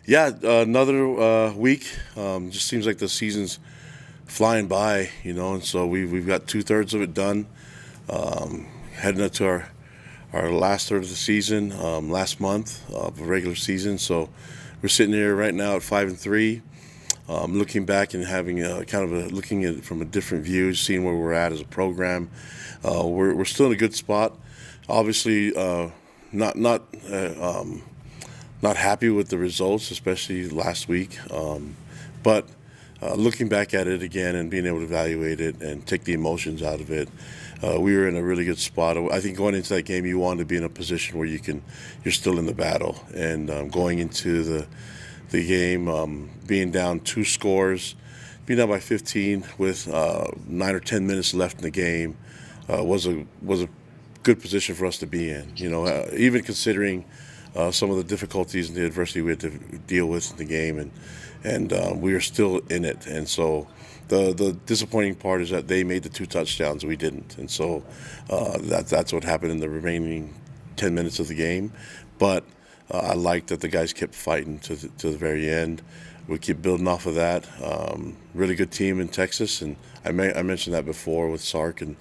Yeah, another week. Just seems like the season's flying by, and so we've got 2/3 of it done. Heading up to our last third of the season, last month of the regular season. So we're sitting here right now at 5-3. Looking back and having looking at it from a different view, seeing where we're at as a program. We're still in a good spot. Obviously, not happy with the results, especially last week. But looking back at it again and being able to evaluate it and take the emotions out of it, we were in a really good spot. I think going into that game, you want to be in a position where you're still in the battle, and going into the game, being down 2 scores, being down by 15 with 9 or 10 minutes left in the game, was a good position for us to be in. Even considering some of the difficulties and the adversity we had to deal with in the game, and we are still in it. And so the disappointing part is that they made the 2 touchdowns, we didn't, and so that's what happened in the remaining 10 minutes of the game. But I like that the guys kept fighting to the very end. We keep building off of that. Really good team in Texas, and I mentioned that before with Sark and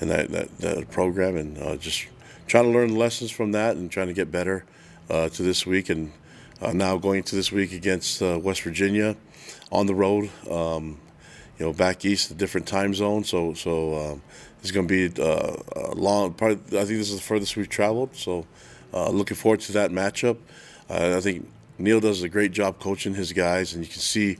that program, and just trying to learn lessons from that and trying to get better to this week. And now going to this week against West Virginia on the road, back east, a different time zone. So it's going to be a long. I think this is the furthest we've traveled. So looking forward to that matchup. I think Neil does a great job coaching his guys, and you can see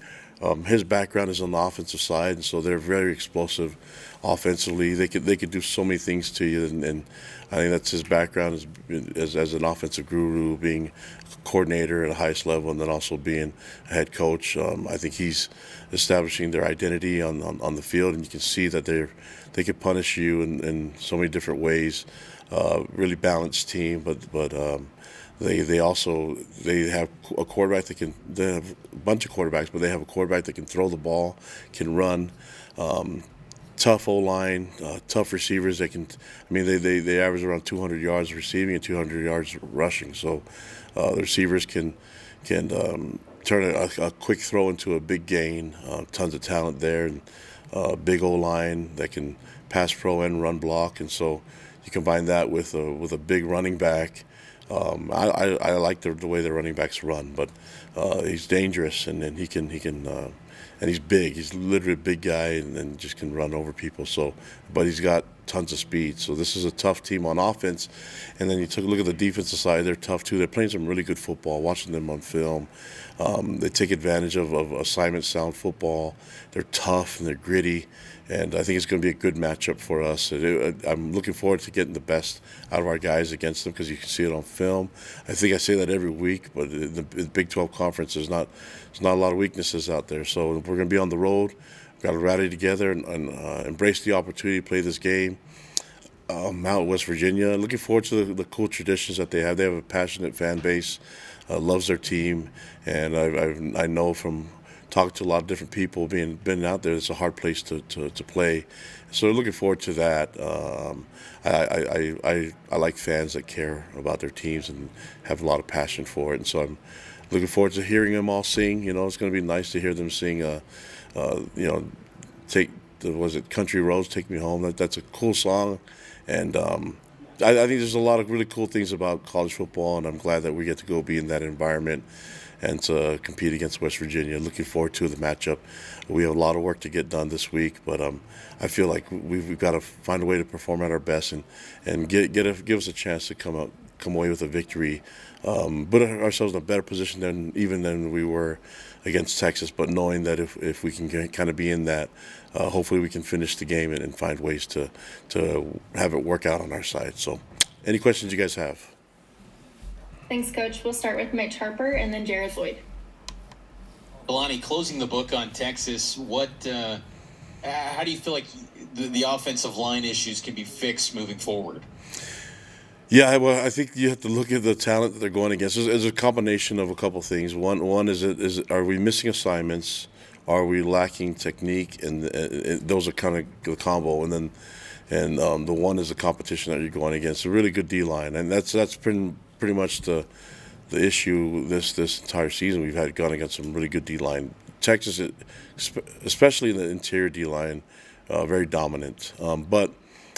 his background is on the offensive side, and so they're very explosive offensively. They could do so many things to you, and I think that's his background as an offensive guru, being a coordinator at the highest level, and then also being a head coach. I think he's establishing their identity on the field, and you can see that they can punish you in so many different ways. Really balanced team, but they have a quarterback they have a bunch of quarterbacks, but they have a quarterback that can throw the ball, can run. Tough O-line, tough receivers. They average around 200 yards receiving and 200 yards rushing. So the receivers can turn a quick throw into a big gain. Tons of talent there, and big O-line that can pass pro and run block. And so you combine that with a big running back. I like the way the running backs run, but he's dangerous, and he can and he's big. He's literally a big guy, and just can run over people. So, but he's got tons of speed. So this is a tough team on offense. And then you took a look at the defensive side. They're tough too. They're playing some really good football. Watching them on film, they take advantage of assignment sound football. They're tough and they're gritty. And I think it's going to be a good matchup for us. I'm looking forward to getting the best out of our guys against them, because you can see it on film. I think I say that every week, but in the Big 12 Conference, there's not a lot of weaknesses out there. So we're going to be on the road. We've got to rally together and embrace the opportunity to play this game out in West Virginia. Looking forward to the cool traditions that they have. They have a passionate fan base, loves their team, and I know from talked to a lot of different people been out there. It's a hard place to play, so looking forward to that. I like fans that care about their teams and have a lot of passion for it, and so I'm looking forward to hearing them all sing. It's going to be nice to hear them sing. Was it Country Roads, Take Me Home? That's a cool song, and I think there's a lot of really cool things about college football, and I'm glad that we get to go be in that environment and to compete against West Virginia. Looking forward to the matchup. We have a lot of work to get done this week, but I feel like we've got to find a way to perform at our best and give us a chance to come away with a victory, put ourselves in a better position than we were against Texas. But knowing that if we can kind of be in that, hopefully we can finish the game and find ways to have it work out on our side. So, any questions you guys have? Thanks, Coach. We'll start with Mitch Harper and then Jared Lloyd. Kalani, closing the book on Texas, how do you feel like the offensive line issues can be fixed moving forward? Yeah, well, I think you have to look at the talent that they're going against. It's a combination of a couple things. One is are we missing assignments? Are we lacking technique? And those are kind of the combo. And then the one is the competition that you're going against. A really good D line, and that's pretty much the the issue this entire season. We've had gone against some really good D line. Texas, especially in the interior D line, very dominant. But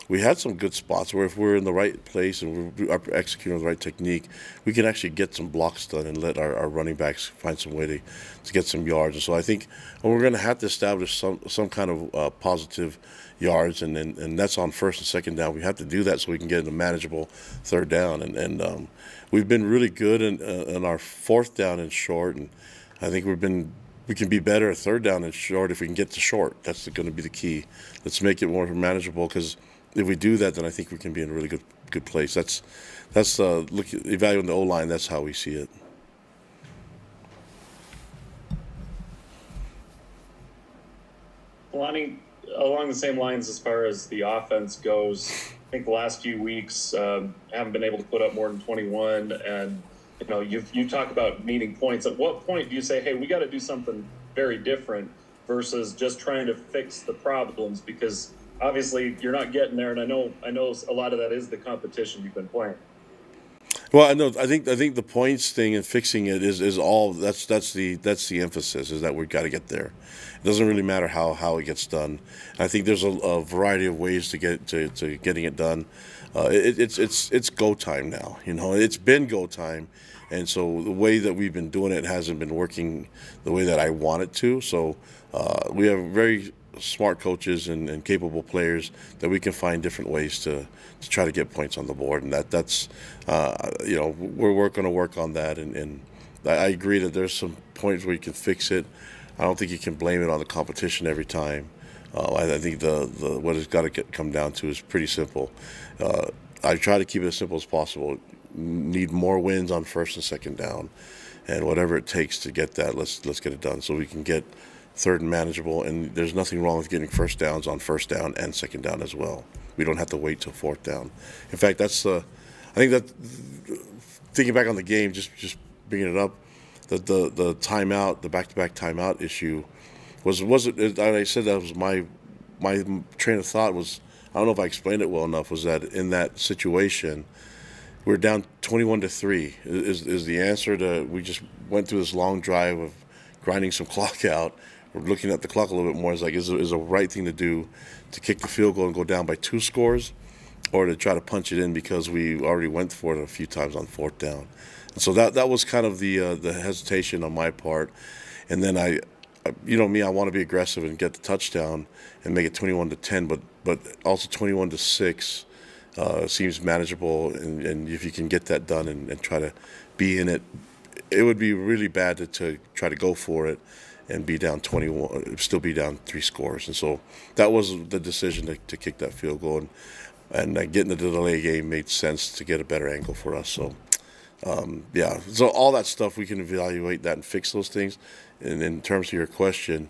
we had some good spots where if we're in the right place and we're executing the right technique, we can actually get some blocks done and let our running backs find some way to get some yards. And so I think we're going to have to establish some kind of positive yards, and that's on first and second down. We have to do that so we can get a manageable third down. And we've been really good in our fourth down and short, and I think we can be better at third down and short if we can get to short. That's going to be the key. Let's make it more manageable, because if we do that, then I think we can be in a really good place. That's evaluating the O-line. That's how we see it. Kalani, along the same lines as far as the offense goes, I think the last few weeks haven't been able to put up more than 21, and you talk about needing points. At what point do you say, hey, we got to do something very different versus just trying to fix the problems? Because obviously you're not getting there, and I know a lot of that is the competition you've been playing. Well, I know. I think the points thing and fixing it is all. That's the emphasis, is that we've got to get there. It doesn't really matter how it gets done. I think there's a variety of ways to get to getting it done. It's go time now. It's been go time, and so the way that we've been doing it hasn't been working the way that I want it to. So we have very smart coaches and capable players that we can find different ways to try to get points on the board, and that's we're going to work on that, and I agree that there's some points where you can fix it. I don't think you can blame it on the competition every time. I think the what it's got to come down to is pretty simple. I try to keep it as simple as possible. Need more wins on first and second down, and whatever it takes to get that, let's get it done so we can get third and manageable. And there's nothing wrong with getting first downs on first down and second down as well. We don't have to wait till fourth down. In fact, I think that thinking back on the game, just bringing it up, that the timeout, the back-to-back timeout issue wasn't. I said that was my train of thought was, I don't know if I explained it well enough, was that in that situation we're down 21-3 is the answer to, we just went through this long drive of grinding some clock out. We're looking at the clock a little bit more. It's like, is the right thing to do to kick the field goal and go down by 2 scores, or to try to punch it in because we already went for it a few times on fourth down? And so that was kind of the hesitation on my part. And then I want to be aggressive and get the touchdown and make it 21-10, but also 21-6 seems manageable. And if you can get that done and try to be in it, it would be really bad to try to go for it and be down 21, still be down 3 scores. And so that was the decision to kick that field goal. And getting the delay game made sense to get a better angle for us. So, so all that stuff, we can evaluate that and fix those things. And in terms of your question,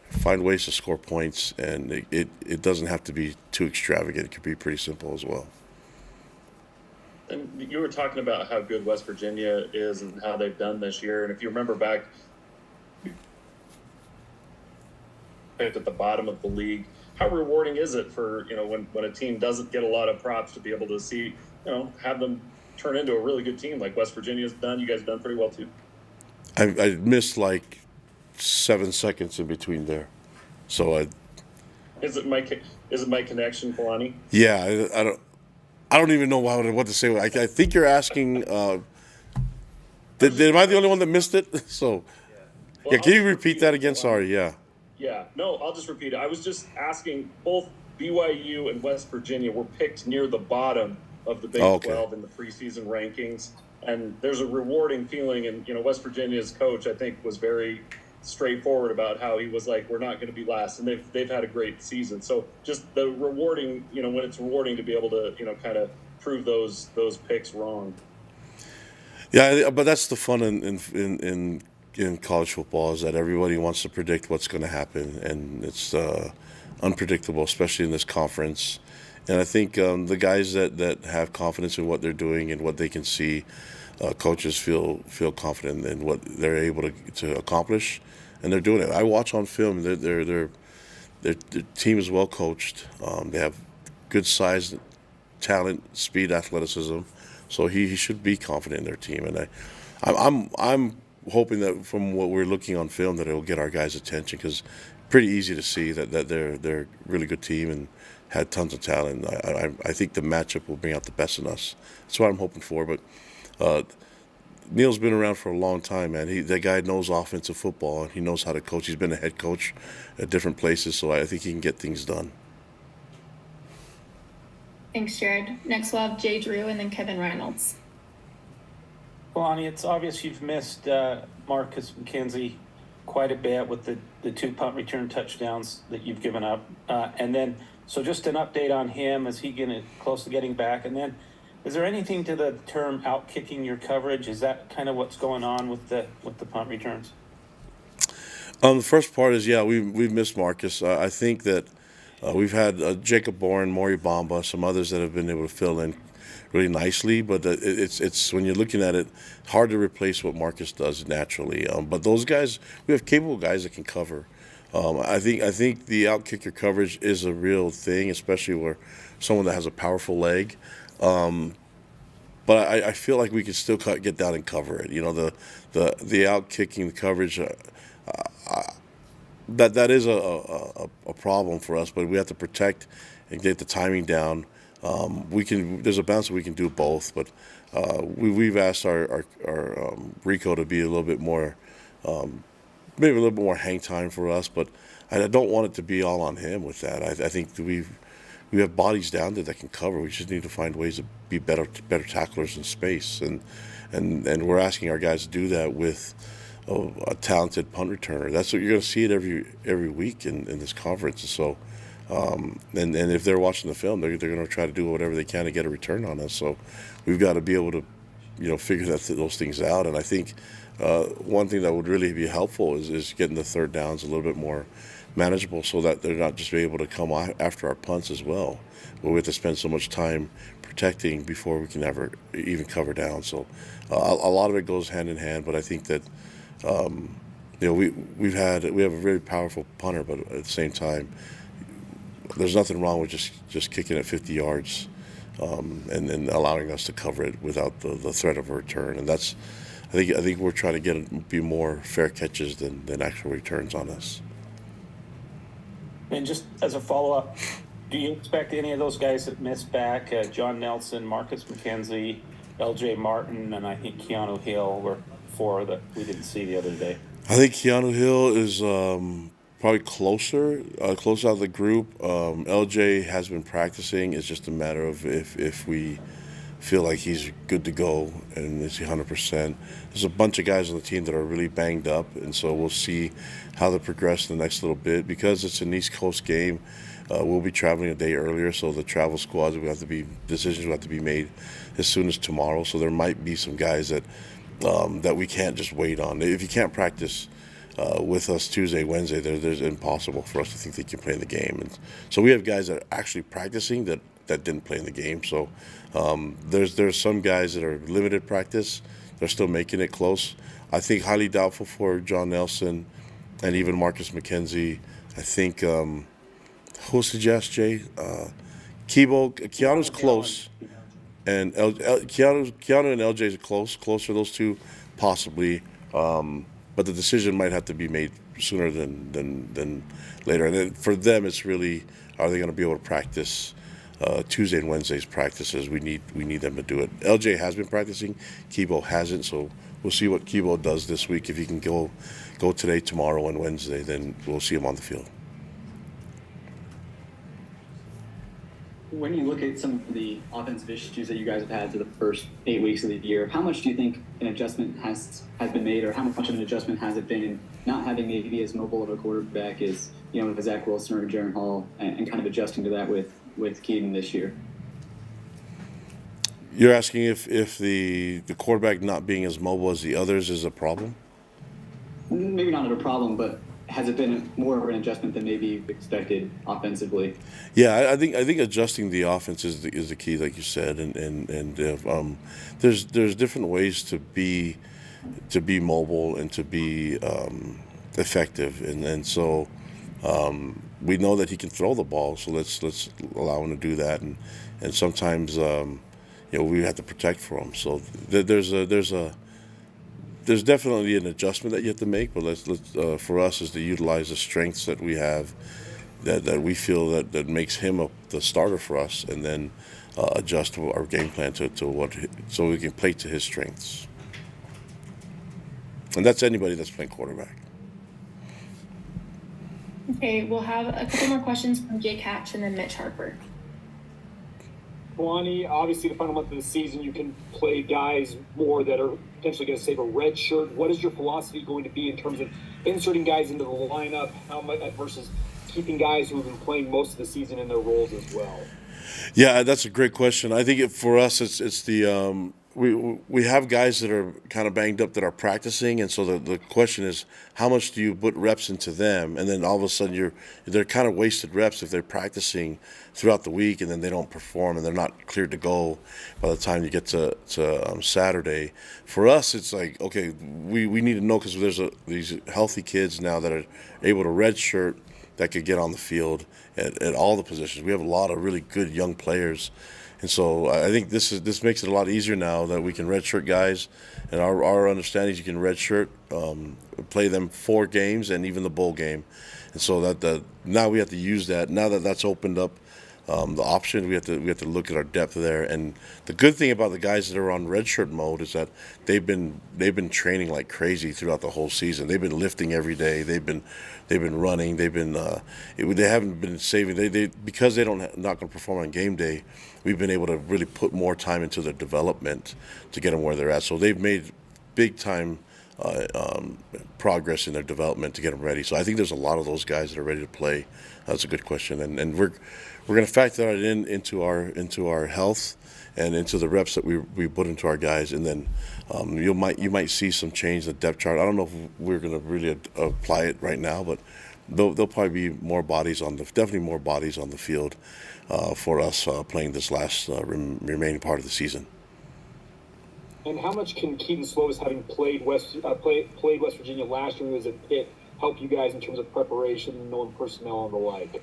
find ways to score points, and it doesn't have to be too extravagant. It could be pretty simple as well. And you were talking about how good West Virginia is and how they've done this year. And if you remember back at the bottom of the league, how rewarding is it for, when a team doesn't get a lot of props, to be able to see, have them turn into a really good team like West Virginia's done? You guys have done pretty well too. I missed like 7 seconds in between there. So Is it my connection, Kalani? Yeah, I don't even know what to say. I think you're asking. Am I the only one that missed it? So, Well, can you repeat that again? Sorry. Yeah. Yeah, no, I'll just repeat it. I was just asking, both BYU and West Virginia were picked near the bottom of the Big 12 in the preseason rankings. And there's a rewarding feeling. And, West Virginia's coach, I think, was very straightforward about how he was like, we're not going to be last. And they've had a great season. So just the rewarding, when it's rewarding to be able to, kind of prove those picks wrong. Yeah, but that's the fun in college football, is that everybody wants to predict what's going to happen, and it's unpredictable, especially in this conference. And I think the guys that have confidence in what they're doing and what they can see, coaches feel confident in what they're able to accomplish, and they're doing it. I watch on film; their team is well coached. They have good size, talent, speed, athleticism. So he should be confident in their team, and I'm hoping that from what we're looking on film that it'll get our guys' attention, because pretty easy to see that they're a really good team and had tons of talent. I think the matchup will bring out the best in us. That's what I'm hoping for. But Neil's been around for a long time, man. That guy knows offensive football and he knows how to coach. He's been a head coach at different places, so I think he can get things done. Thanks, Jared. Next, we'll have Jay Drew and then Kevin Reynolds. Kalani, it's obvious you've missed Marcus McKenzie quite a bit with the 2 punt return touchdowns that you've given up. And then, so just an update on him. Is he getting close to getting back? And then, is there anything to the term out-kicking your coverage? Is that kind of what's going on with the punt returns? The first part is, yeah, we've missed Marcus. I think that we've had Jacob Bourne, Maury Bamba, some others that have been able to fill in really nicely, but it's when you're looking at it, hard to replace what Marcus does naturally. But those guys, we have capable guys that can cover. I think the out-kicker coverage is a real thing, especially where someone that has a powerful leg. But I feel like we can still get down and cover it. You know, the out-kicking, the coverage, that is a problem for us, but we have to protect and get the timing down. There's a balance that we can do both, but we've asked our Rico to be a little bit more, maybe a little bit more hang time for us, but I don't want it to be all on him with that. I think that we have bodies down there that can cover. We just need to find ways to be better tacklers in space, and we're asking our guys to do that with a talented punt returner. That's what you're going to see it every week in this conference. So, and if they're watching the film, they're going to try to do whatever they can to get a return on us. So, we've got to be able to, figure those things out. And I think one thing that would really be helpful is getting the third downs a little bit more manageable, so that they're not just able to come after our punts as well, where we have to spend so much time protecting before we can ever even cover down. So, a lot of it goes hand in hand. But I think that. We have a very powerful punter, but at the same time, there's nothing wrong with just kicking it 50 yards and then allowing us to cover it without the threat of a return. And I think we're trying to get it to be more fair catches than actual returns on us. And just as a follow-up, do you expect any of those guys that missed back, John Nelson, Marcus McKenzie, L.J. Martin, and I think Keanu Hill were 4 that we didn't see the other day? I think Keanu Hill is probably closer out of the group. LJ has been practicing. It's just a matter of if we feel like he's good to go and is he 100%. There's a bunch of guys on the team that are really banged up, and so we'll see how they progress in the next little bit. Because it's an East Coast game, we'll be traveling a day earlier, so the travel squads decisions will have to be made as soon as tomorrow. So there might be some guys that we can't just wait on. If you can't practice with us Tuesday, Wednesday, there's impossible for us to think they can play in the game. And so we have guys that are actually practicing that didn't play in the game. So there's some guys that are limited practice. They're still making it close. I think highly doubtful for John Nelson and even Marcus McKenzie. I think who suggests, Jay? Keanu's close. And Keanu and LJ is closer those two, possibly. But the decision might have to be made sooner than later. And then for them, it's really, are they going to be able to practice Tuesday and Wednesday's practices? We need them to do it. LJ has been practicing. Kibo hasn't. So we'll see what Kibo does this week. If he can go today, tomorrow, and Wednesday, then we'll see him on the field. When you look at some of the offensive issues that you guys have had through the first 8 weeks of the year, how much do you think an adjustment has been made, or how much of an adjustment has it been in not having maybe as mobile of a quarterback as Zach Wilson or Jaron Hall, and kind of adjusting to that with Keaton this year? You're asking if the quarterback not being as mobile as the others is a problem? Maybe not a problem, but has it been more of an adjustment than maybe expected offensively? Yeah, I think adjusting the offense is the key, like you said, and there's different ways to be mobile and to be effective, and so we know that he can throw the ball, so let's allow him to do that, and sometimes we have to protect for him. So there's a there's definitely an adjustment that you have to make, but let's for us is to utilize the strengths that we have, that we feel that makes him the starter for us, and then adjust our game plan to what so we can play to his strengths. And that's anybody that's playing quarterback. Okay, we'll have a couple more questions from Jake Hatch and then Mitch Harper. Kalani, obviously the final month of the season, you can play guys more that are potentially going to save a red shirt. What is your philosophy going to be in terms of inserting guys into the lineup, how much versus keeping guys who have been playing most of the season in their roles as well? Yeah, that's a great question. I think for us, it's the we have guys that are kind of banged up that are practicing, and so the question is, how much do you put reps into them, and then all of a sudden they're kind of wasted reps if they're practicing throughout the week and then they don't perform and they're not cleared to go by the time you get to Saturday. For us, it's like, okay, we need to know, because there's these healthy kids now that are able to redshirt that could get on the field at all the positions. We have a lot of really good young players. And so I think this makes it a lot easier now that we can redshirt guys, and our understanding is you can redshirt, play them 4 games and even the bowl game, and so that now we have to use that. Now that that's opened up the option, we have to look at our depth there. And the good thing about the guys that are on redshirt mode is that they've been training like crazy throughout the whole season. They've been lifting every day. They've been running. They've been they haven't been saving. They because they not going to perform on game day. We've been able to really put more time into their development to get them where they're at. So they've made big time progress in their development to get them ready. So I think there's a lot of those guys that are ready to play. That's a good question, and we're going to factor that into our health and into the reps that we put into our guys, and then you might see some change in the depth chart. I don't know if we're going to really apply it right now, but there'll probably be definitely more bodies on the field for us playing this last remaining part of the season. And how much can Keaton Slovis, having played West Virginia last year, who was at Pitt, help you guys in terms of preparation, knowing personnel and the like?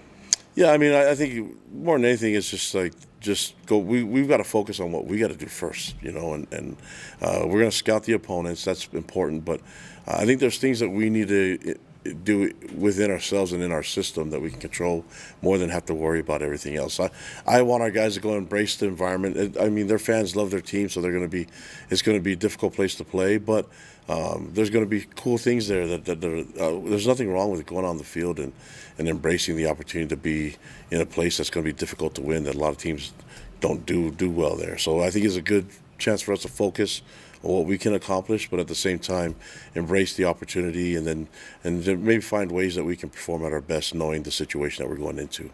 Yeah, I mean, I think more than anything, it's just go. We've got to focus on what we got to do first, and we're going to scout the opponents. That's important, but I think there's things that we need to do within ourselves and in our system that we can control more than have to worry about everything else. I want our guys to go embrace the environment. I mean, their fans love their team, so it's going to be a difficult place to play, but there's going to be cool things there there's nothing wrong with going on the field and embracing the opportunity to be in a place that's going to be difficult to win, that a lot of teams don't do well there. So I think it's a good chance for us to focus on what we can accomplish, but at the same time embrace the opportunity and then maybe find ways that we can perform at our best, knowing the situation that we're going into.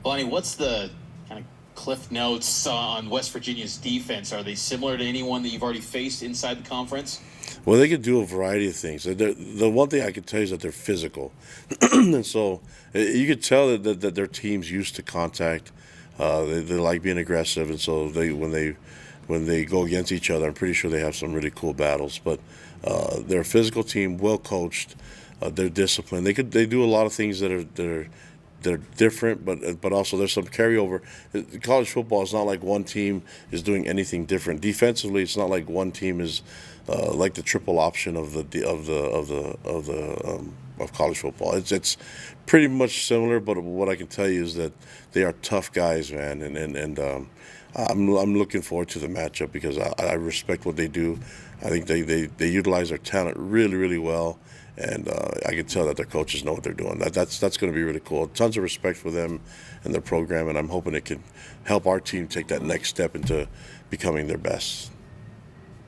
Kalani, what's the kind of cliff notes on West Virginia's defense? Are they similar to anyone that you've already faced inside the conference? Well, they can do a variety of things. The one thing I can tell you is that they're physical. And so you could tell that their team's used to contact. They like being aggressive, and so when they go against each other, I'm pretty sure they have some really cool battles. But they're a physical team, well coached. They're disciplined. They do a lot of things that are different, but also there's some carryover. College football is not like one team is doing anything different. Defensively, it's not like one team is like the triple option of college football. It's pretty much similar, but what I can tell you is that they are tough guys, man, and I'm looking forward to the matchup because I respect what they do. I think they utilize their talent really, really well. And I can tell that their coaches know what they're doing. That's going to be really cool. Tons of respect for them and their program, and I'm hoping it can help our team take that next step into becoming their best.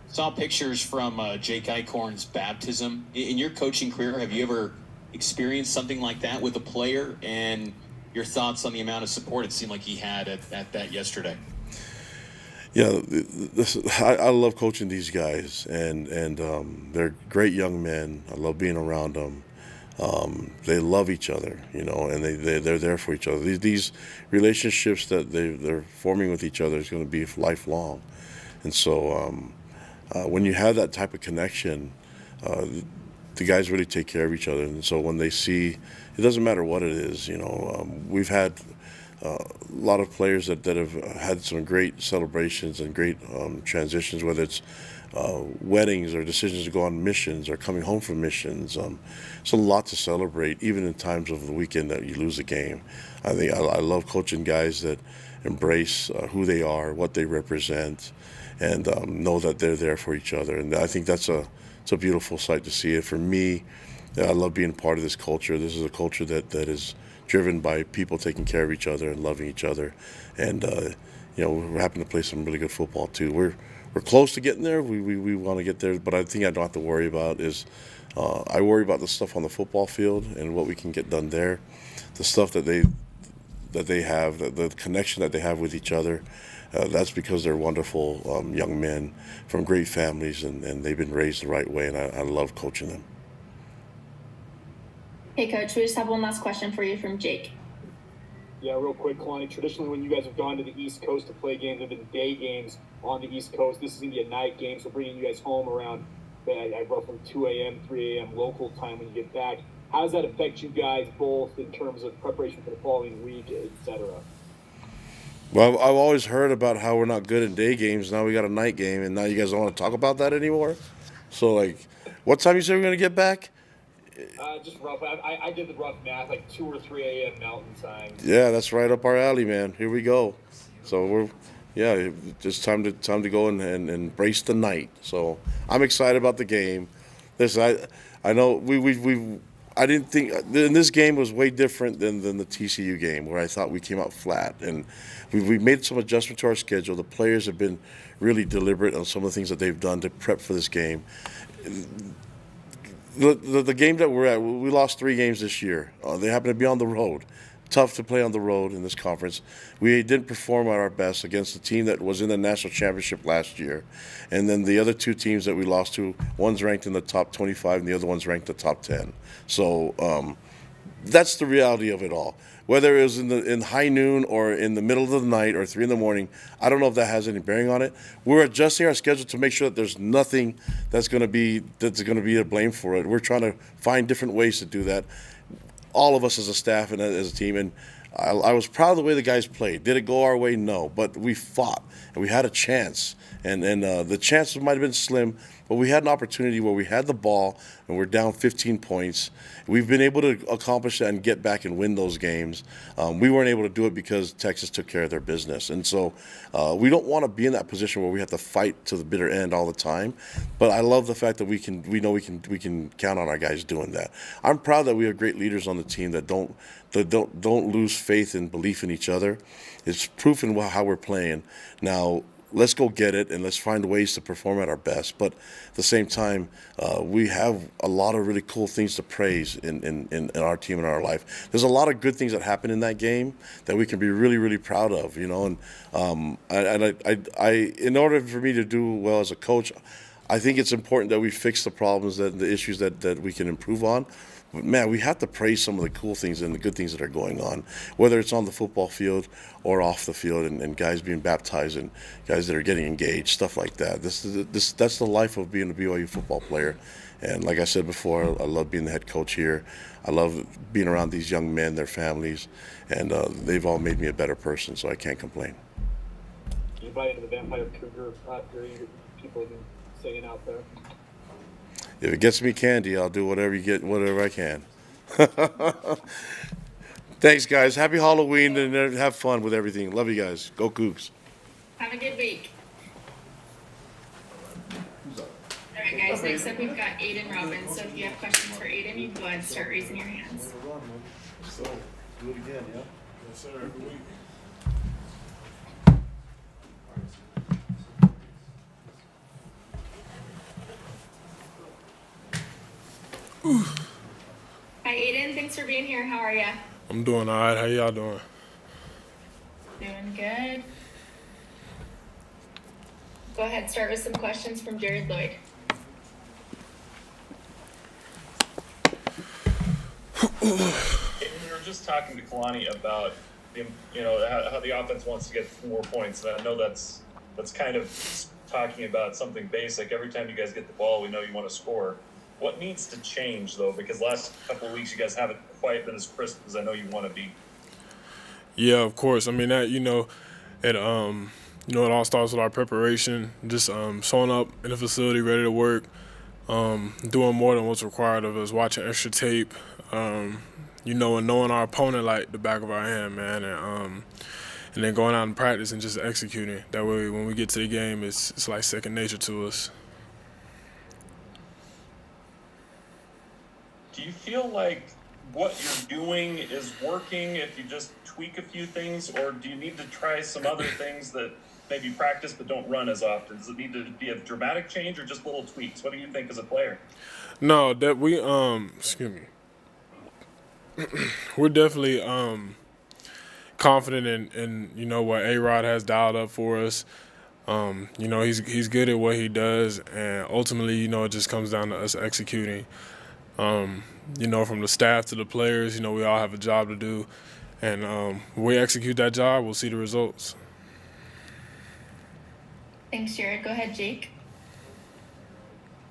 Saw pictures from Jake Eichhorn's baptism. In your coaching career, have you ever experienced something like that with a player? And your thoughts on the amount of support it seemed like he had at that yesterday? Yeah, I love coaching these guys, and they're great young men. I love being around them. They love each other, and they're there for each other. These relationships that they're forming with each other is going to be lifelong, and so when you have that type of connection, the guys really take care of each other. And so when they see, it doesn't matter what it is, we've had a lot of players that have had some great celebrations and great transitions, whether it's weddings or decisions to go on missions or coming home from missions. It's a lot to celebrate, even in times of the weekend that you lose a game. I love coaching guys that embrace who they are, what they represent, and know that they're there for each other. And I think it's a beautiful sight to see it. For me, I love being part of this culture. This is a culture that is driven by people taking care of each other and loving each other. And we're happy to play some really good football too. We're close to getting there. We want to get there, but I think I don't have to worry about is I worry about the stuff on the football field and what we can get done there, the stuff that they have, the connection that they have with each other. That's because they're wonderful young men from great families, and they've been raised the right way, and I love coaching them. Hey, Coach, we just have one last question for you from Jake. Yeah, real quick, Kalani. Traditionally, when you guys have gone to the East Coast to play games, have been day games on the East Coast. This is going to be a night game, so bringing you guys home around roughly 2 a.m., 3 a.m. local time when you get back. How does that affect you guys both in terms of preparation for the following week, etc.? Well, I've always heard about how we're not good in day games. Now we got a night game, and now you guys don't want to talk about that anymore? So, what time you say we're going to get back? Just rough. I did the rough math, 2 or 3 a.m. Mountain Time. Yeah, that's right up our alley, man. Here we go. So it's time to go and embrace the night. So I'm excited about the game. Listen, I know I didn't think this game was way different than the TCU game, where I thought we came out flat, and we made some adjustment to our schedule. The players have been really deliberate on some of the things that they've done to prep for this game. The game that we're at, we lost 3 games this year. They happen to be on the road. Tough to play on the road in this conference. We didn't perform at our best against the team that was in the national championship last year. And then the other 2 teams that we lost to, one's ranked in the top 25 and the other one's ranked the top 10. So that's the reality of it all. Whether it was in high noon or in the middle of the night or 3 in the morning, I don't know if that has any bearing on it. We're adjusting our schedule to make sure that there's nothing that's going to be to blame for it. We're trying to find different ways to do that. All of us as a staff and as a team, and I was proud of the way the guys played. Did it go our way? No, but we fought and we had a chance, and the chances might have been slim, but we had an opportunity where we had the ball and we're down 15 points. We've been able to accomplish that and get back and win those games. We weren't able to do it because Texas took care of their business, and so we don't want to be in that position where we have to fight to the bitter end all the time. But I love the fact that we know we can count on our guys doing that. I'm proud that we have great leaders on the team that don't lose faith and belief in each other. It's proof in how we're playing. Now, let's go get it, and let's find ways to perform at our best. But at the same time, we have a lot of really cool things to praise in our team and our life. There's a lot of good things that happen in that game that we can be really, really proud of, And in order for me to do well as a coach, I think it's important that we fix the problems, the issues that we can improve on. But man, we have to praise some of the cool things and the good things that are going on, whether it's on the football field or off the field, and guys being baptized and guys that are getting engaged, stuff like that. That's the life of being a BYU football player. And like I said before, I love being the head coach here. I love being around these young men, their families, and they've all made me a better person, so I can't complain. You buy into the Vampire Cougar people have been singing out there? If it gets me candy, I'll do whatever I can. Thanks, guys. Happy Halloween, and have fun with everything. Love you guys. Go Cougs. Have a good week. All right, guys. Next up, we've got Aiden Robbins. So if you have questions for Aiden, you can go ahead and start raising your hands. So, do it again, yeah? Yes, sir. Every week. Hi, Aiden. Thanks for being here. How are you? I'm doing all right. How y'all doing? Doing good. Go ahead. Start with some questions from Jared Lloyd. We were just talking to Kalani about how the offense wants to get 4 points, and I know that's kind of talking about something basic. Every time you guys get the ball, we know you want to score. What needs to change, though? Because last couple of weeks, you guys haven't quite been as crisp as I know you want to be. Yeah, of course. I mean, that it all starts with our preparation, just showing up in the facility ready to work, doing more than what's required of us, watching extra tape, and knowing our opponent like the back of our hand, man, and then going out and practice and just executing. That way, when we get to the game, it's like second nature to us. Do you feel like what you're doing is working if you just tweak a few things, or do you need to try some other things that maybe practice but don't run as often? Does it need to be a dramatic change or just little tweaks? What do you think as a player? No, that we we're definitely confident in what A-Rod has dialed up for us. He's good at what he does, and ultimately, it just comes down to us executing. From the staff to the players, we all have a job to do, and when we execute that job, we'll see the results. Thanks, Jared. Go ahead, Jake.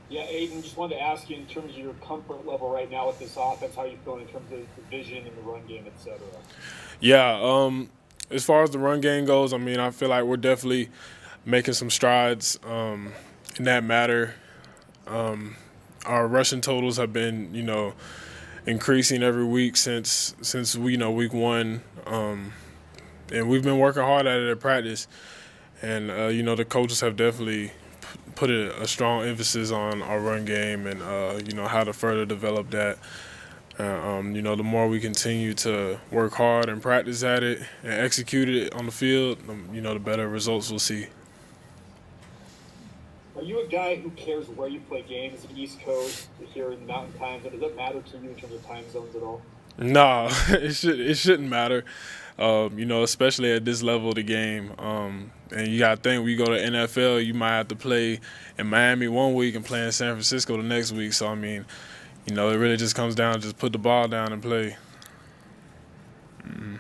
Yeah, Aiden, just wanted to ask you in terms of your comfort level right now with this offense, how are you feeling in terms of the vision and the run game, et cetera? Yeah, as far as the run game goes, I feel like we're definitely making some strides in that matter. Our rushing totals have been, increasing every week since week one, and we've been working hard at it at practice. And the coaches have definitely put a strong emphasis on our run game and how to further develop that. The more we continue to work hard and practice at it and execute it on the field, the better results we'll see. Are you a guy who cares where you play games, East Coast, here in the Mountain Times? Does that matter to you in terms of time zones at all? No, it shouldn't matter. Especially at this level of the game. And you got to think, we go to NFL, you might have to play in Miami one week and play in San Francisco the next week. So, it really just comes down to just put the ball down and play. Mm-hmm.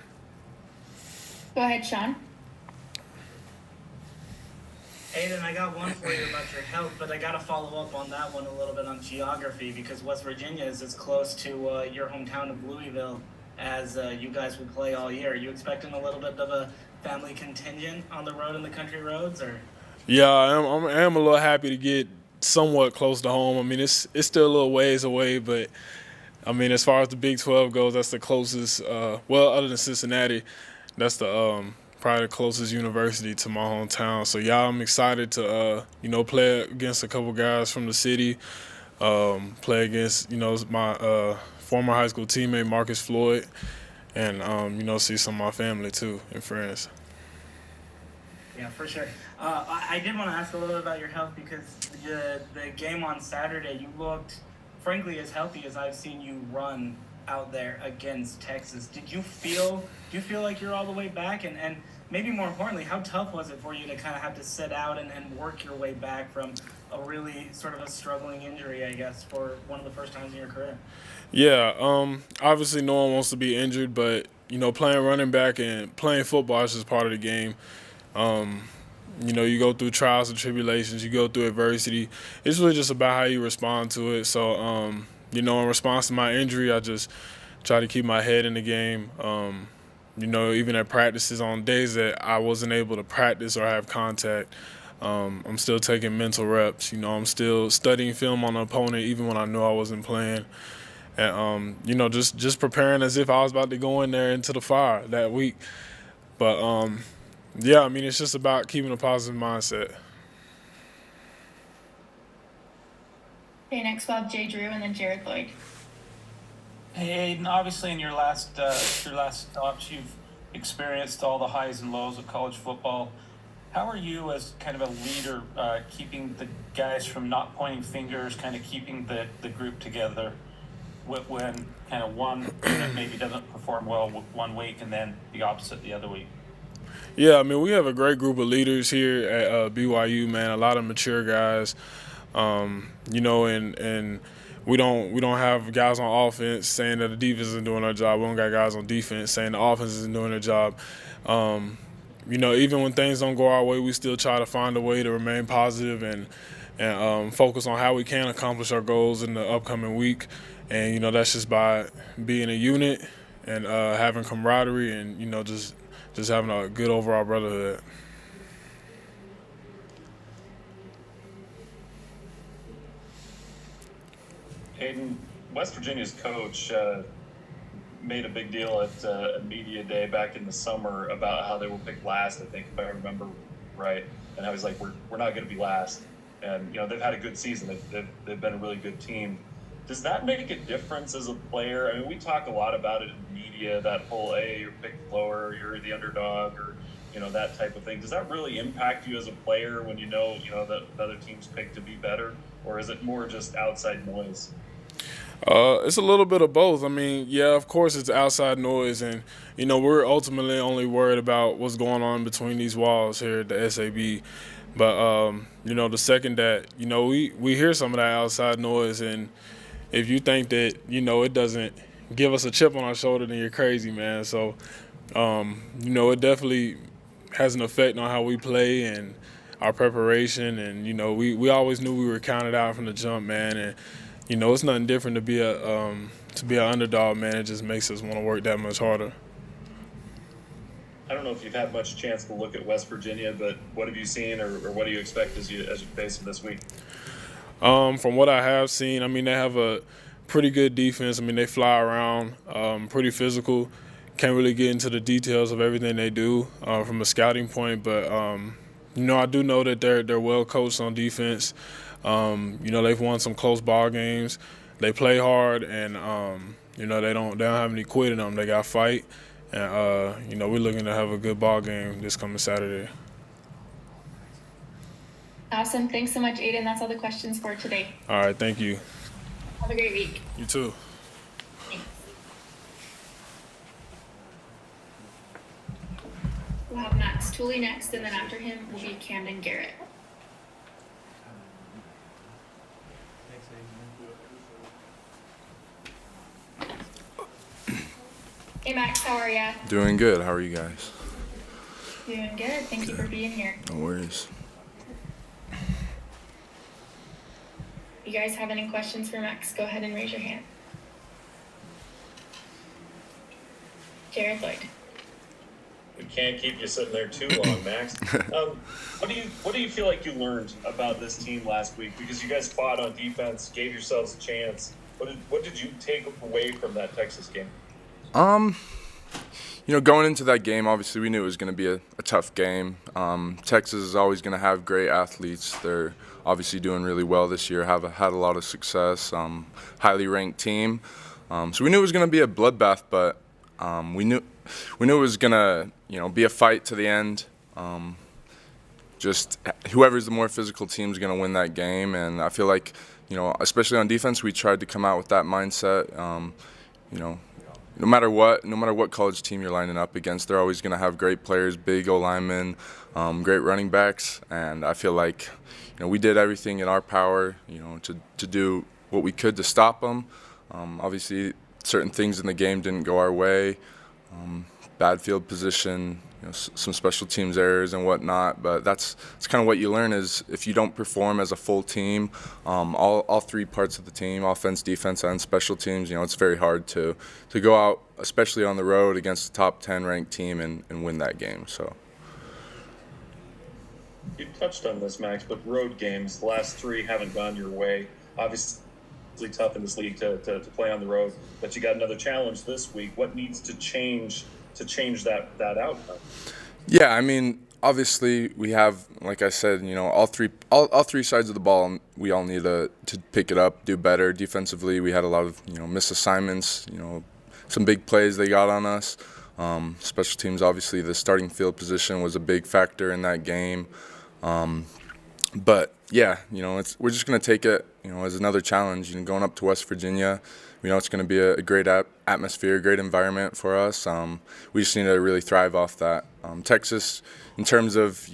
Go ahead, Sean. Aiden, I got one for you about your health, but I got to follow up on that one a little bit on geography because West Virginia is as close to your hometown of Louisville as you guys would play all year. Are you expecting a little bit of a family contingent on the road and the country roads, or? Yeah, I am a little happy to get somewhat close to home. It's still a little ways away, but as far as the Big 12 goes, that's the closest. Other than Cincinnati, that's the probably the closest university to my hometown. So yeah, I'm excited to play against a couple guys from the city, play against my former high school teammate Marcus Floyd, and see some of my family too and friends. Yeah, for sure. I did want to ask a little bit about your health because the game on Saturday, you looked, frankly, as healthy as I've seen you run out there against Texas. Do you feel like you're all the way back? And maybe more importantly, how tough was it for you to kind of have to sit out and work your way back from a really sort of a struggling injury, I guess, for one of the first times in your career? Yeah, obviously no one wants to be injured, but, playing running back and playing football is just part of the game. You go through trials and tribulations, you go through adversity. It's really just about how you respond to it. So, in response to my injury, I just try to keep my head in the game. Even at practices on days that I wasn't able to practice or have contact, I'm still taking mental reps. I'm still studying film on the opponent even when I know I wasn't playing. And, just preparing as if I was about to go in there into the fire that week. But, it's just about keeping a positive mindset. Okay, next we'll have Jay Drew and then Jared Lloyd. Hey, Aiden, obviously in your last stops, you've experienced all the highs and lows of college football. How are you as kind of a leader keeping the guys from not pointing fingers, kind of keeping the group together when kind of one unit maybe doesn't perform well one week and then the opposite the other week? Yeah, we have a great group of leaders here at BYU, man. A lot of mature guys, and we don't have guys on offense saying that the defense isn't doing their job. We don't got guys on defense saying the offense isn't doing their job. Even when things don't go our way, we still try to find a way to remain positive and focus on how we can accomplish our goals in the upcoming week. And, that's just by being a unit and having camaraderie and, just having a good overall brotherhood. Aiden, West Virginia's coach made a big deal at a media day back in the summer about how they were picked last, I think, if I remember right, and I was like, we're not going to be last. And, they've had a good season. They've been a really good team. Does that make a difference as a player? I mean, we talk a lot about it in the media, that whole, hey, you're picked lower, you're the underdog, or, that type of thing. Does that really impact you as a player when you know that the other team's picked to be better? Or is it more just outside noise? It's a little bit of both. I mean, yeah, of course it's outside noise, and we're ultimately only worried about what's going on between these walls here at the SAB. But the second that we hear some of that outside noise, and if you think that it doesn't give us a chip on our shoulder, then you're crazy, man. So it definitely has an effect on how we play and our preparation, and we always knew we were counted out from the jump, man, and. It's nothing different to be an underdog, man. It just makes us want to work that much harder. I don't know if you've had much chance to look at West Virginia, but what have you seen, or what do you expect as you face them this week? From what I have seen, I mean, they have a pretty good defense. I mean, they fly around, pretty physical. Can't really get into the details of everything they do from a scouting point, but I do know that they're well coached on defense. They've won some close ball games. They play hard, and they don't have any quit in them. They got fight, and we're looking to have a good ball game this coming Saturday. Awesome. Thanks so much, Aiden. That's all the questions for today. All right, thank you. Have a great week. You too. Thanks. We'll have Max Tooley next, and then after him will be Camden Garrett. Hey Max, how are ya? Doing good. How are you guys? Doing good. Thank you for being here. No worries. You guys have any questions for Max? Go ahead and raise your hand. Jared Lloyd. We can't keep you sitting there too long, Max. What do you feel like you learned about this team last week? Because you guys fought on defense, gave yourselves a chance. What did you take away from that Texas game? Going into that game, obviously we knew it was going to be a tough game. Texas is always going to have great athletes. They're obviously doing really well this year, had a lot of success, highly ranked team. So we knew it was going to be a bloodbath, but we knew it was going to be a fight to the end. Just whoever's the more physical team is going to win that game, and I feel like especially on defense, we tried to come out with that mindset. No matter what college team you're lining up against, they're always going to have great players, big O linemen, great running backs, and I feel like we did everything in our power, to do what we could to stop them. Obviously, certain things in the game didn't go our way, bad field position, some special teams errors and whatnot. But that's kind of what you learn is if you don't perform as a full team, all three parts of the team, offense, defense, and special teams, it's very hard to go out, especially on the road against a top 10 ranked team and win that game. So. You touched on this, Max, but road games, the last three haven't gone your way. Obviously tough in this league to play on the road, but you got another challenge this week. What needs to change that outcome? Yeah, I mean, obviously we have, like I said, all three sides of the ball. We all need to pick it up, do better. Defensively, we had a lot of missed assignments. Some big plays they got on us. Special teams, obviously, the starting field position was a big factor in that game. But yeah, we're just gonna take it, as another challenge. Going up to West Virginia, we know it's gonna be a great atmosphere, great environment for us. We just need to really thrive off that. Texas, in terms of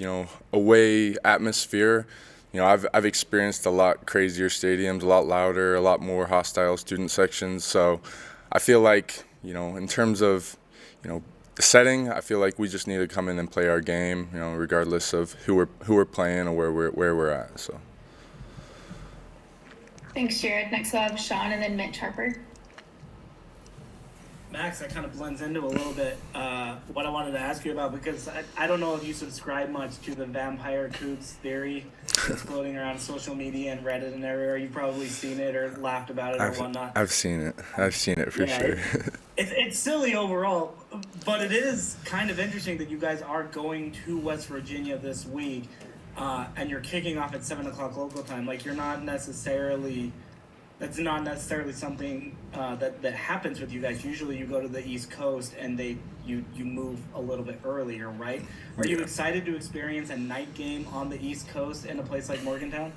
away atmosphere, I've experienced a lot crazier stadiums, a lot louder, a lot more hostile student sections. So I feel like in terms of the setting, I feel like we just need to come in and play our game, regardless of who we're playing or where we're at. So. Thanks, Jared. Next we'll have Sean and then Mitch Harper. Max, that kind of blends into a little bit what I wanted to ask you about, because I don't know if you subscribe much to the vampire coots theory that's floating around social media and Reddit and everywhere. You've probably seen it or laughed about it or whatnot. I've seen it. I've seen it for sure. It's silly overall, but it is kind of interesting that you guys are going to West Virginia this week, and you're kicking off at 7 o'clock local time. Like, you're not necessarily... That's not necessarily something that happens with you guys. Usually you go to the East Coast and you move a little bit earlier, right? Are you excited to experience a night game on the East Coast in a place like Morgantown?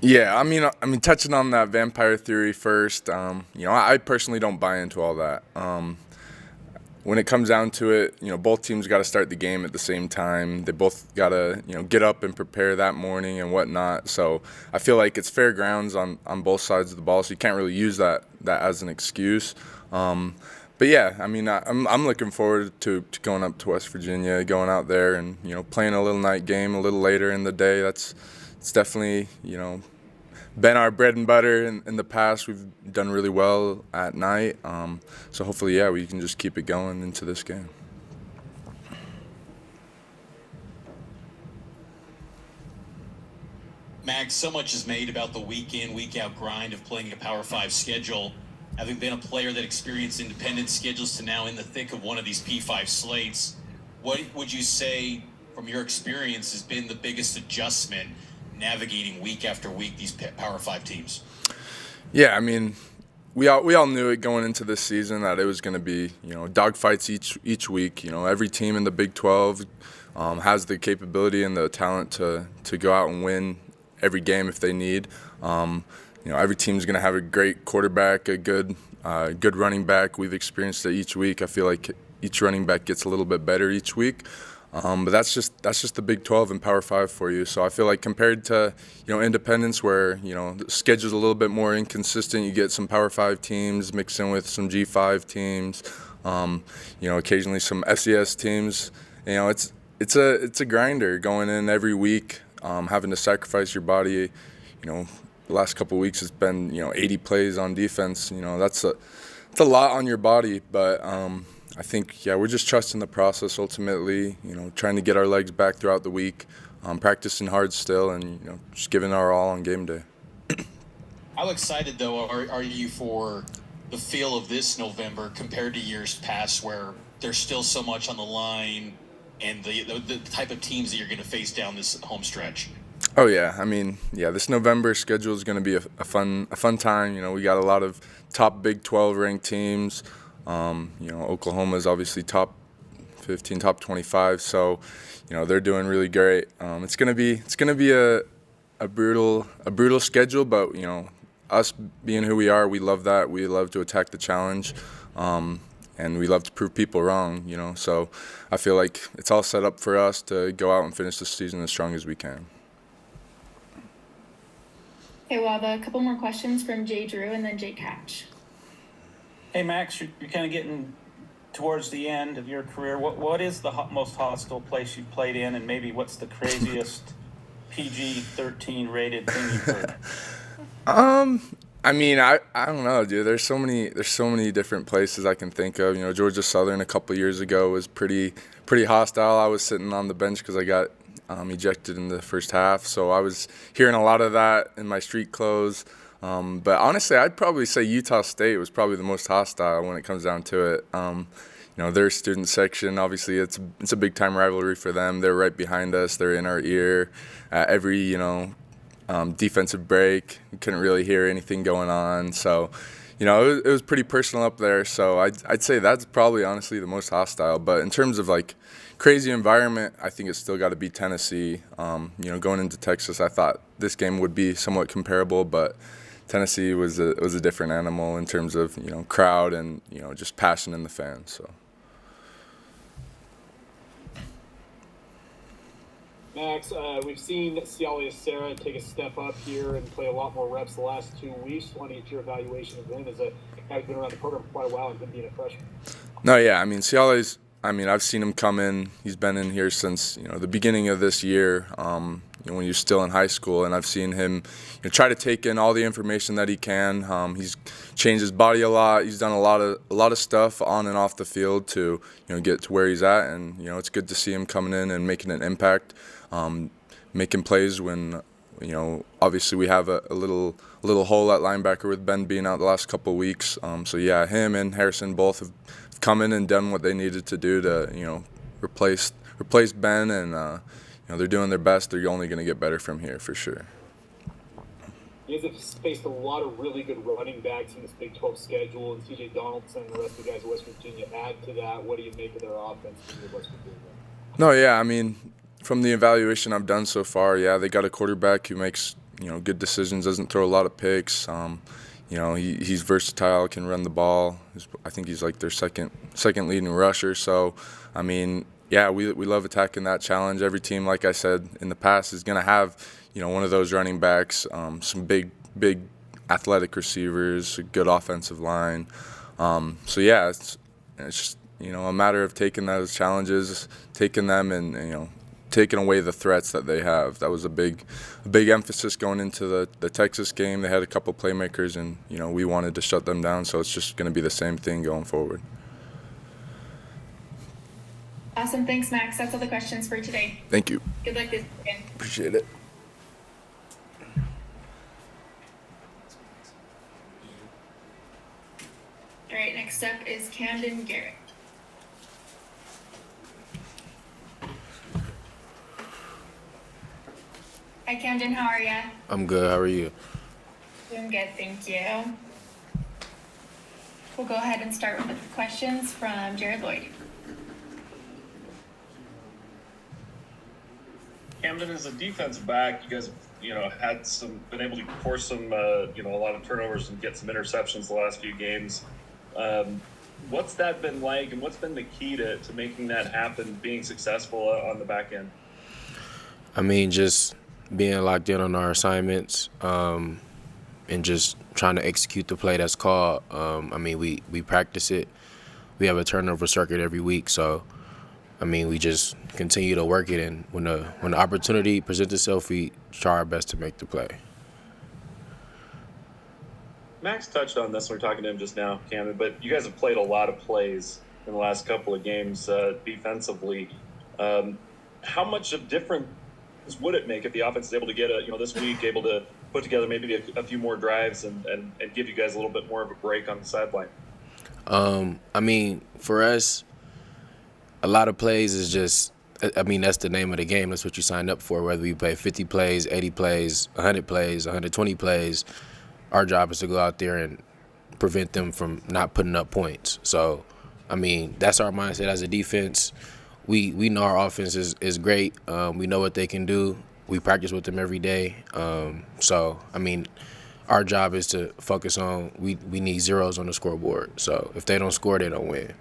Yeah, I mean, touching on that vampire theory first, I personally don't buy into all that. When it comes down to it, both teams got to start the game at the same time. They both got to, get up and prepare that morning and whatnot. So I feel like it's fair grounds on both sides of the ball. So you can't really use that as an excuse. But yeah, I mean, I'm looking forward to going up to West Virginia, going out there and playing a little night game a little later in the day. It's definitely been our bread and butter in the past. We've done really well at night. So hopefully, we can just keep it going into this game. Max, so much is made about the week in, week out grind of playing a Power 5 schedule. Having been a player that experienced independent schedules to now in the thick of one of these P5 slates, what would you say from your experience has been the biggest adjustment navigating week after week these Power 5 teams? Yeah, I mean, we all knew it going into this season that it was going to be dogfights each week. Every team in the Big 12 has the capability and the talent to go out and win every game if they need. Every team's going to have a great quarterback, a good running back. We've experienced it each week. I feel like each running back gets a little bit better each week. But that's just the Big 12 and Power 5 for you. So I feel like compared to independents, where the schedule's a little bit more inconsistent, you get some Power 5 teams mixed in with some G5 teams, occasionally some FCS teams. It's a grinder going in every week, having to sacrifice your body. The last couple of weeks has been 80 plays on defense. It's a lot on your body, but. I think, we're just trusting the process ultimately, trying to get our legs back throughout the week, practicing hard still, and, just giving our all on game day. How excited, though, are you for the feel of this November compared to years past where there's still so much on the line and the type of teams that you're going to face down this home stretch? Oh, yeah. I mean, this November schedule is going to be a fun time. We got a lot of top Big 12 ranked teams. Oklahoma is obviously top 15, top 25, so they're doing really great. It's gonna be a brutal schedule, but us being who we are, we love that. We love to attack the challenge, and we love to prove people wrong. So I feel like it's all set up for us to go out and finish the season as strong as we can. Okay, we'll have a couple more questions from Jay Drew and then Jake Hatch. Hey, Max, you're kind of getting towards the end of your career. What is the most hostile place you've played in, and maybe what's the craziest PG-13 rated thing you've heard? I mean, I don't know, dude. There's so many different places I can think of. Georgia Southern a couple years ago was pretty hostile. I was sitting on the bench because I got ejected in the first half, so I was hearing a lot of that in my street clothes. But honestly, I'd probably say Utah State was probably the most hostile when it comes down to it. Their student section, obviously, it's a big time rivalry for them. They're right behind us. They're in our ear at every defensive break. You couldn't really hear anything going on. So, it was pretty personal up there. So I'd say that's probably honestly the most hostile. But in terms of like crazy environment, I think it's still got to be Tennessee. Going into Texas, I thought this game would be somewhat comparable, but Tennessee was a different animal in terms of crowd and just passion in the fans. So. Max, we've seen Siale Sarah take a step up here and play a lot more reps the last 2 weeks. Want to get your evaluation of him as a guy who's been around the program for quite a while and been being a freshman. No, yeah, I mean Siale's. I've seen him come in. He's been in here since the beginning of this year. when you're still in high school. And I've seen him try to take in all the information that he can. He's changed his body a lot. He's done a lot of stuff on and off the field to get to where he's at. And it's good to see him coming in and making an impact, making plays when obviously we have a little hole at linebacker with Ben being out the last couple of weeks. So yeah, him and Harrison both have come in and done what they needed to do to replace Ben, and they're doing their best. They're only going to get better from here for sure. You guys have faced a lot of really good running backs in this Big 12 schedule, and C.J. Donaldson and the rest of the guys at West Virginia add to that. What do you make of their offense in West Virginia? No, yeah, I mean, from the evaluation I've done so far, yeah, they got a quarterback who makes good decisions, doesn't throw a lot of picks. He's versatile, can run the ball. I think he's like their second leading rusher. So, I mean, yeah, we love attacking that challenge. Every team, like I said in the past, is going to have one of those running backs, some big athletic receivers, a good offensive line. So yeah, it's just a matter of taking those challenges, taking them, and taking away the threats that they have. That was a big emphasis going into the Texas game. They had a couple playmakers, and we wanted to shut them down. So it's just going to be the same thing going forward. Awesome. Thanks, Max. That's all the questions for today. Thank you. Good luck this weekend. Appreciate it. All right, next up is Camden Garrett. Hi, Camden. How are ya? I'm good. How are you? Doing good, thank you. We'll go ahead and start with the questions from Jared Lloyd. Camden, as a defensive back, you guys have, been able to force some, a lot of turnovers and get some interceptions the last few games. What's that been like, and what's been the key to making that happen, being successful on the back end? I mean, just being locked in on our assignments, and just trying to execute the play that's called. I mean, we practice it. We have a turnover circuit every week, so I mean, we just continue to work it, and when the opportunity presents itself, we try our best to make the play. Max touched on this when we were talking to him just now, Camden, but you guys have played a lot of plays in the last couple of games defensively. How much of difference would it make if the offense is able to get this week, able to put together maybe a few more drives and give you guys a little bit more of a break on the sideline? I mean, for us, a lot of plays is just, I mean, that's the name of the game. That's what you signed up for, whether we play 50 plays, 80 plays, 100 plays, 120 plays. Our job is to go out there and prevent them from not putting up points. So, I mean, that's our mindset as a defense. We know our offense is great. We know what they can do. We practice with them every day. So, I mean, our job is to focus on we need zeros on the scoreboard. So if they don't score, they don't win.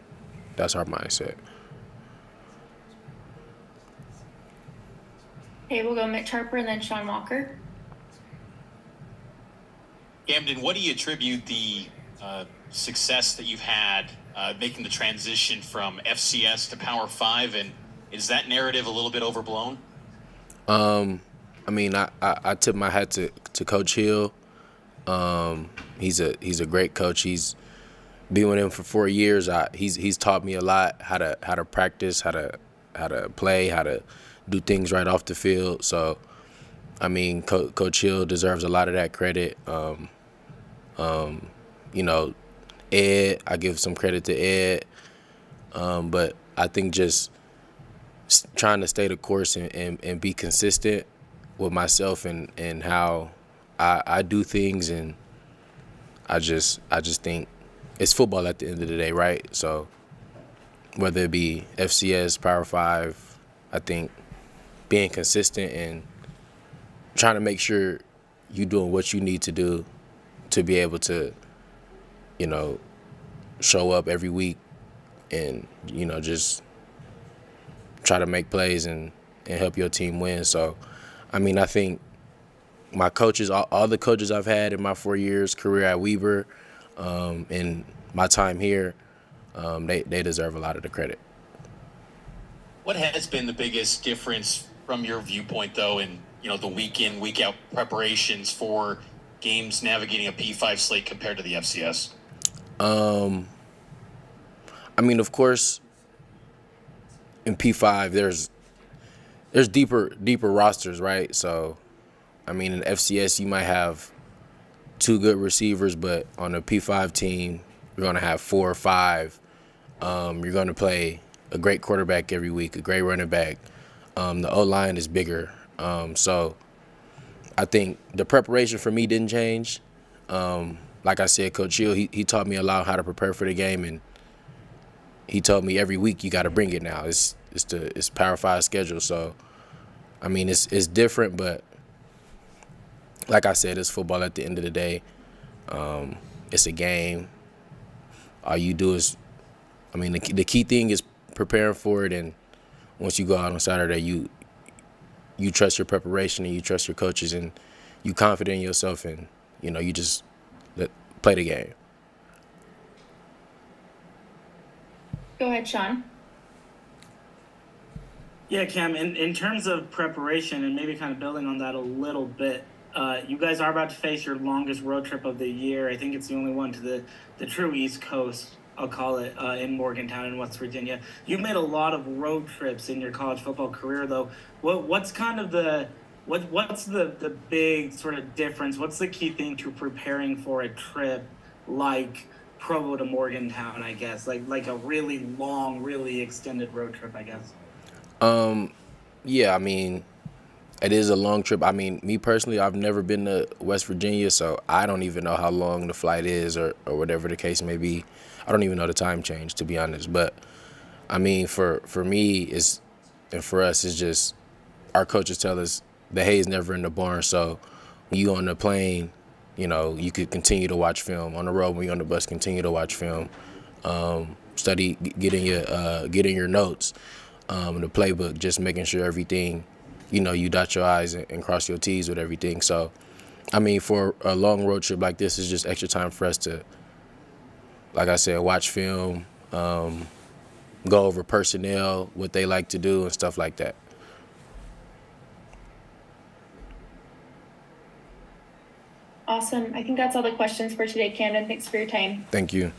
That's our mindset. Okay, we'll go Mitch Harper and then Sean Walker. Camden, what do you attribute the success that you've had making the transition from FCS to Power 5, and is that narrative a little bit overblown? I mean, I tip my hat to Coach Hill. He's a great coach. He's been with him for 4 years. He's taught me a lot how to practice, how to play, how to do things right off the field. So, I mean, Coach Hill deserves a lot of that credit. Ed, I give some credit to Ed, but I think just trying to stay the course and be consistent with myself and how I do things, and I just think it's football at the end of the day, right? So whether it be FCS, Power 5, I think being consistent and trying to make sure you're doing what you need to do to be able to, show up every week and, just try to make plays and help your team win. So, I mean, I think my coaches, all the coaches I've had in my 4 years career at Weber, and my time here, they deserve a lot of the credit. What has been the biggest difference from your viewpoint, though, in the week in, week out preparations for games navigating a P5 slate compared to the FCS? I mean, of course, in P5 there's deeper rosters, right? So, I mean, in FCS you might have 2 good receivers, but on a P5 team you're gonna have 4 or 5. You're gonna play a great quarterback every week, a great running back. The O-line is bigger. So I think the preparation for me didn't change. Like I said, Coach Hill, he taught me a lot how to prepare for the game, and he told me every week you got to bring it now. It's Power 5 schedule. So, I mean, it's different, but like I said, it's football at the end of the day. It's a game. All you do is, I mean, the key thing is preparing for it, and once you go out on Saturday, you trust your preparation and you trust your coaches and you confident in yourself, and you just play the game. Go ahead, Sean. Yeah, Cam, in terms of preparation and maybe kind of building on that a little bit, you guys are about to face your longest road trip of the year. I think it's the only one to the true East Coast, I'll call it, in Morgantown in West Virginia. You've made a lot of road trips in your college football career, though. What's kind of what's the big sort of difference? What's the key thing to preparing for a trip like Provo to Morgantown, I guess? Like a really long, really extended road trip, I guess. Yeah, I mean, it is a long trip. I mean, me personally, I've never been to West Virginia, so I don't even know how long the flight is or whatever the case may be. I don't even know the time change, to be honest. But, I mean, for me, and for us, it's just our coaches tell us the hay's never in the barn. So when you on the plane, you could continue to watch film. On the road, when you're on the bus, continue to watch film. Study, getting your notes, the playbook, just making sure everything, you dot your I's and cross your T's with everything. So, I mean, for a long road trip like this, it's just extra time for us to, like I said, watch film, go over personnel, what they like to do and stuff like that. Awesome. I think that's all the questions for today, Camden. Thanks for your time. Thank you.